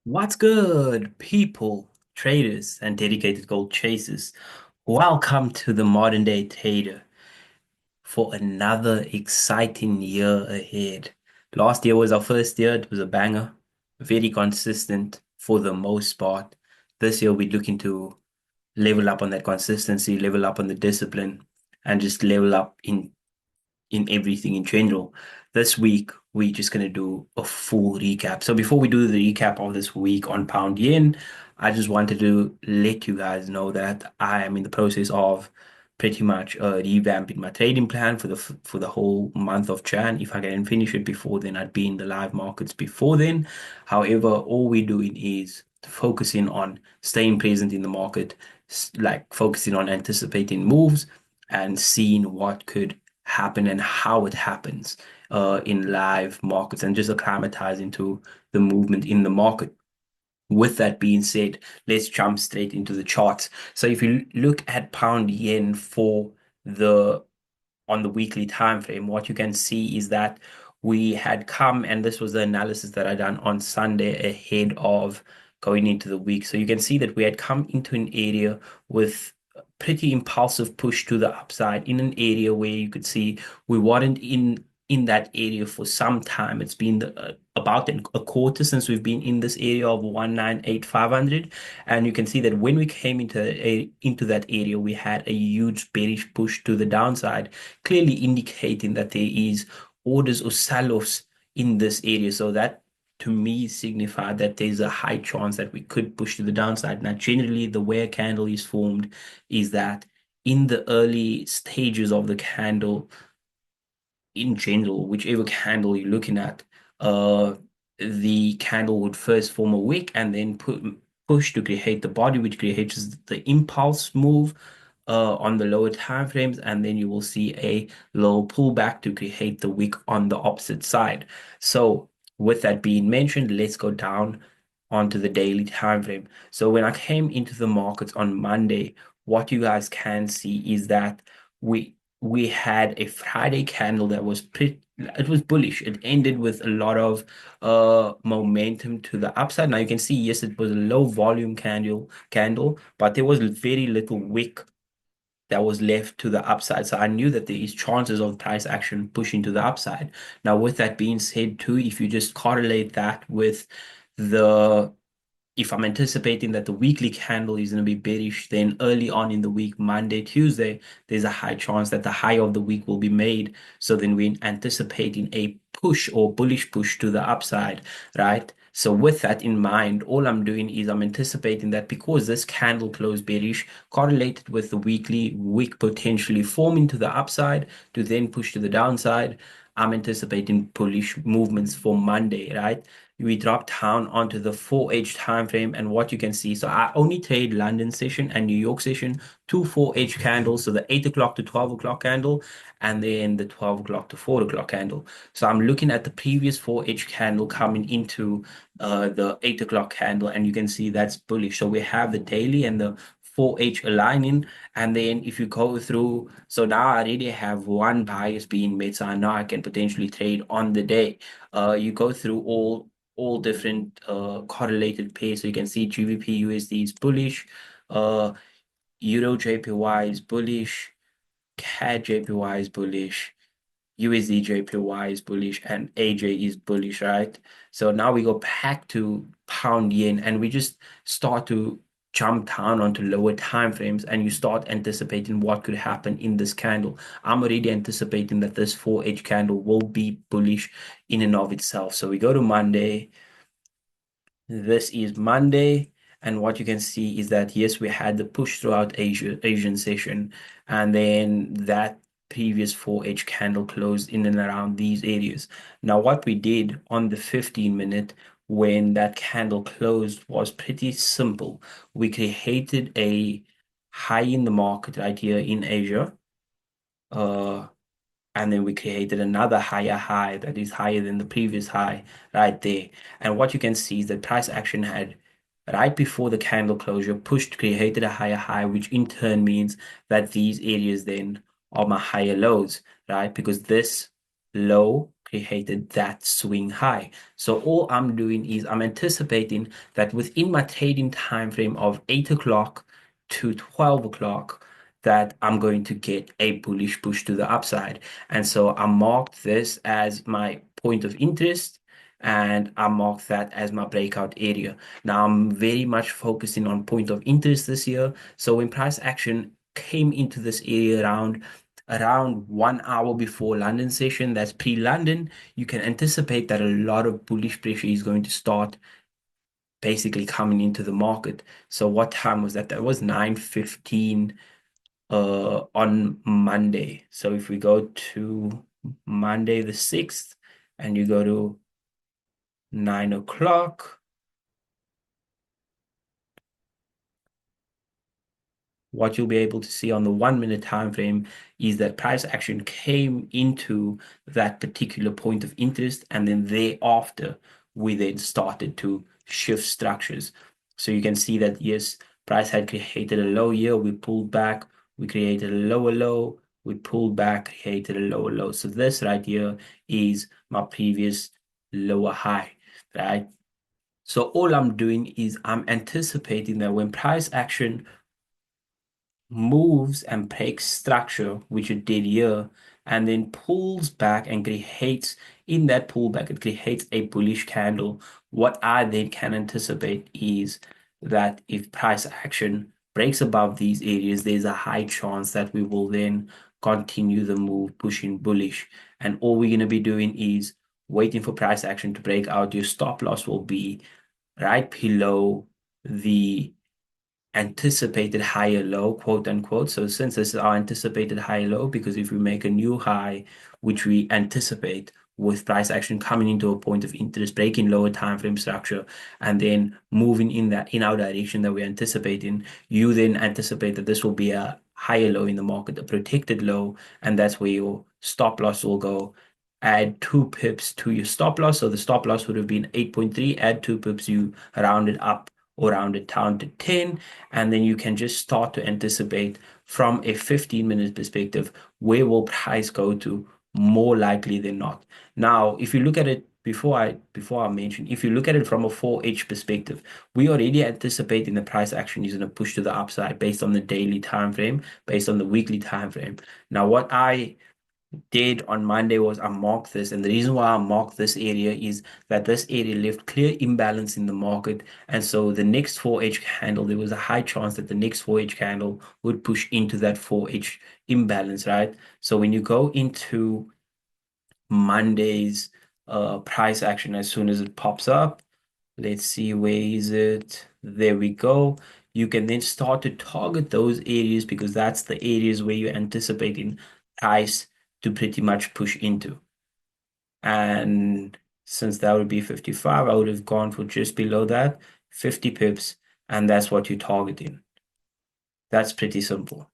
What's good, people, traders, and dedicated gold chasers? Welcome to the modern day trader for another exciting year ahead. Last year was our first year, it was a banger, very consistent for the most part. This year, we're looking to level up on that consistency, level up on the discipline, and just level up in everything in general. This week, we're just going to do a full recap. So before we do the recap of this week on pound yen, I just wanted to let you guys know that I am in the process of pretty much revamping my trading plan for the whole month of Jan. If I can finish it before then, I'd be in the live markets before then. However, all we're doing is focusing on staying present in the market, like focusing on anticipating moves and seeing what could happen and how it happens in live markets and just acclimatize into the movement in the market. With that being said, let's jump straight into the charts. So if you look at pound yen for the on the weekly time frame, what you can see is that we had come, and this was the analysis that I done on Sunday ahead of going into the week. So you can see that we had come into an area with a pretty impulsive push to the upside in an area where you could see we weren't in that area for some time. It's been about a quarter since we've been in this area of 198,500, and you can see that when we came into that area, we had a huge bearish push to the downside, clearly indicating that there is orders or sell-offs in this area. So that to me signified that there's a high chance that we could push to the downside. Now, generally, the way a candle is formed is that in the early stages of the candle, in general, whichever candle you're looking at, uh, the candle would first form a wick and then push to create the body, which creates the impulse move on the lower time frames, and then you will see a little pullback to create the wick on the opposite side. So, with that being mentioned, let's go down onto the daily time frame. So, when I came into the markets on Monday, what you guys can see is that we had a Friday candle that was it was bullish. It ended with a lot of momentum to the upside. Now you can see, yes, it was a low volume candle, but there was very little wick that was left to the upside. So I knew that there is chances of price action pushing to the upside. Now, with that being said, too, if you just correlate that with the if I'm anticipating that the weekly candle is going to be bearish, then early on in the week, Monday, Tuesday, there's a high chance that the high of the week will be made. So then we're anticipating a push or bullish push to the upside, right? So with that in mind, all I'm doing is I'm anticipating that because this candle closed bearish, correlated with the weekly wick potentially forming to the upside to then push to the downside, I'm anticipating bullish movements for Monday, right? We drop down onto the 4H time frame, and what you can see, so I only trade London session and New York session, two 4H candles, so the 8 o'clock to 12 o'clock candle and then the 12 o'clock to 4 o'clock candle. So I'm looking at the previous 4H candle coming into the 8 o'clock candle, and you can see that's bullish. So we have the daily and the 4H aligning, and then if you go through, so now I already have one bias being made, so I know I can potentially trade on the day. You go through all different correlated pairs. So you can see GBP USD is bullish, uh, Euro JPY is bullish, CAD JPY is bullish, USD JPY is bullish, and AJ is bullish, right? So now we go back to pound yen and we just start to jump down onto lower time frames and you start anticipating what could happen in this candle. I'm already anticipating that this 4H candle will be bullish in and of itself. So we go to Monday. This is Monday, and what you can see is that yes, we had the push throughout Asian session, and then that previous 4H candle closed in and around these areas. Now, what we did on the 15 minute when that candle closed was pretty simple. We created a high in the market right here in Asia. Uh, and then we created another higher high that is higher than the previous high right there. And what you can see is that price action had right before the candle closure pushed, created a higher high, which in turn means that these areas then are my higher lows, right? Because this low created that swing high. So all I'm doing is I'm anticipating that within my trading time frame of 8 o'clock to 12 o'clock, that I'm going to get a bullish push to the upside. And so I marked this as my point of interest and I marked that as my breakout area. Now I'm very much focusing on point of interest this year. So when price action came into this area around 1 hour before London session, that's pre-London, you can anticipate that a lot of bullish pressure is going to start basically coming into the market. So what time was that? That was 9:15 on Monday. So if we go to Monday the 6th and you go to 9 o'clock, what you'll be able to see on the 1 minute time frame is that price action came into that particular point of interest, and then thereafter we then started to shift structures. So you can see that yes, price had created a low here, we pulled back, we created a lower low, we pulled back, created a lower low. So this right here is my previous lower high, right? So all I'm doing is I'm anticipating that when price action moves and breaks structure, which it did here, and then pulls back and creates, in that pullback, it creates a bullish candle. What I then can anticipate is that if price action breaks above these areas, there's a high chance that we will then continue the move pushing bullish. And all we're going to be doing is waiting for price action to break out. Your stop loss will be right below the anticipated higher low, quote unquote. So since this is our anticipated high low, because if we make a new high, which we anticipate with price action coming into a point of interest, breaking lower time frame structure, and then moving in our direction that we're anticipating, you then anticipate that this will be a higher low in the market, a protected low, and that's where your stop loss will go. Add 2 pips to your stop loss. So the stop loss would have been 8.3. Add 2 pips, you round it up or round it down to 10, and then you can just start to anticipate from a 15-minute perspective where will price go to more likely than not. Now, if you look at it before I mention, if you look at it from a 4H perspective, we already anticipating the price action is going to push to the upside based on the daily time frame, based on the weekly time frame. Now, what I did on Monday was I marked this, and the reason why I marked this area is that this area left clear imbalance in the market, and so the next 4H candle, there was a high chance that the next 4H candle would push into that 4H imbalance, right? So when you go into Monday's price action, as soon as it pops up, let's see, where is it? There we go. You can then start to target those areas because that's the areas where you're anticipating price to pretty much push into. And since that would be 55, I would have gone for just below that, 50 pips, and that's what you're targeting. That's pretty simple.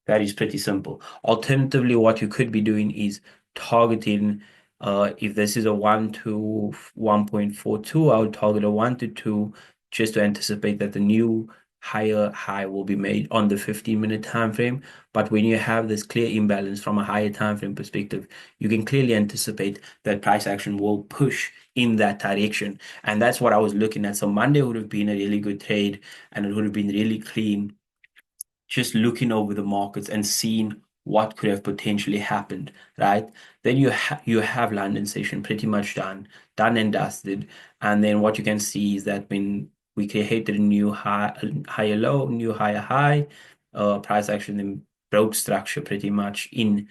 That is pretty simple. Alternatively, what you could be doing is targeting, if this is a 1 to 1.42, I would target a 1 to 2 just to anticipate that the new higher high will be made on the 15-minute time frame. But when you have this clear imbalance from a higher time frame perspective, you can clearly anticipate that price action will push in that direction. And that's what I was looking at. So Monday would have been a really good trade and it would have been really clean, just looking over the markets and seeing what could have potentially happened, right? Then you have London session pretty much done and dusted. And then what you can see is that when we created a new high, higher low, new higher high, price action then broke structure pretty much in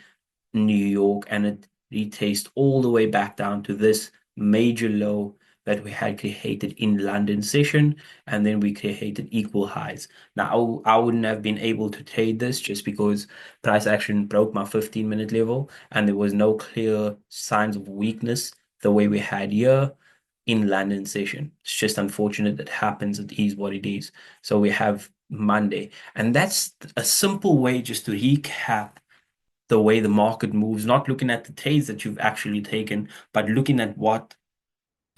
New York, and it retraced all the way back down to this major low that we had created in London session, and then we created equal highs. Now, I wouldn't have been able to trade this just because price action broke my 15-minute level, and there was no clear signs of weakness the way we had here in London session. It's just unfortunate that happens. It is what it is. So we have Monday, and that's a simple way just to recap the way the market moves, not looking at the trades that you've actually taken, but looking at what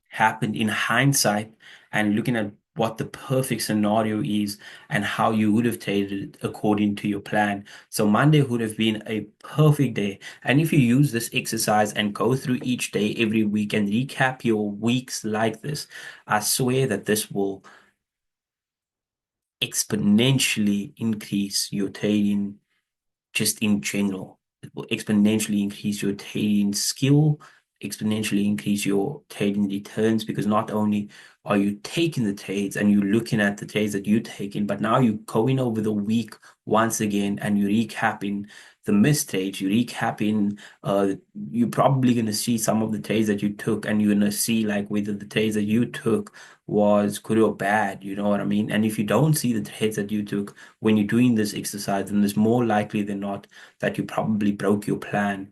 happened in hindsight and looking at what the perfect scenario is and how you would have traded it according to your plan. So Monday would have been a perfect day. And if you use this exercise and go through each day every week and recap your weeks like this, I swear that this will exponentially increase your trading just in general. It will exponentially increase your trading skill, exponentially increase your trading returns, because not only are you taking the trades and you're looking at the trades that you're taking, but now you're going over the week once again and you're recapping the missed trades, you're recapping, you're probably going to see some of the trades that you took, and you're going to see like whether the trades that you took was good or bad, you know what I mean? And if you don't see the trades that you took when you're doing this exercise, then it's more likely than not that you probably broke your plan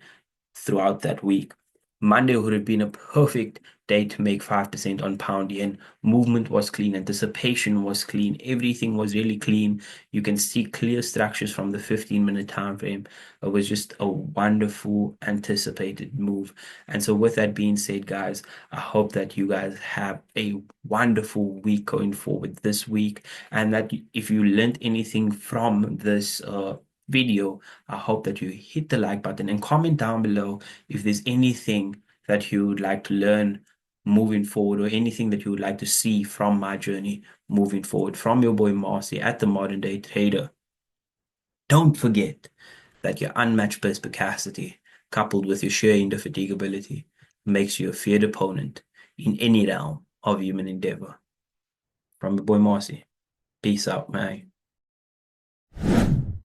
throughout that week. Monday would have been a perfect day to make 5% on pound yen. Movement was clean, anticipation was clean, everything was really clean. You can see clear structures from the 15-minute time frame. It was just a wonderful anticipated move. And so, with that being said, guys, I hope that you guys have a wonderful week going forward this week, and that if you learned anything from this video, I hope that you hit the like button and comment down below if there's anything that you would like to learn moving forward, or anything that you would like to see from my journey moving forward. From your boy Marcy at the Modern Day Trader. Don't forget that your unmatched perspicacity, coupled with your sheer indefatigability, makes you a feared opponent in any realm of human endeavor. From your boy Marcy. Peace out, man.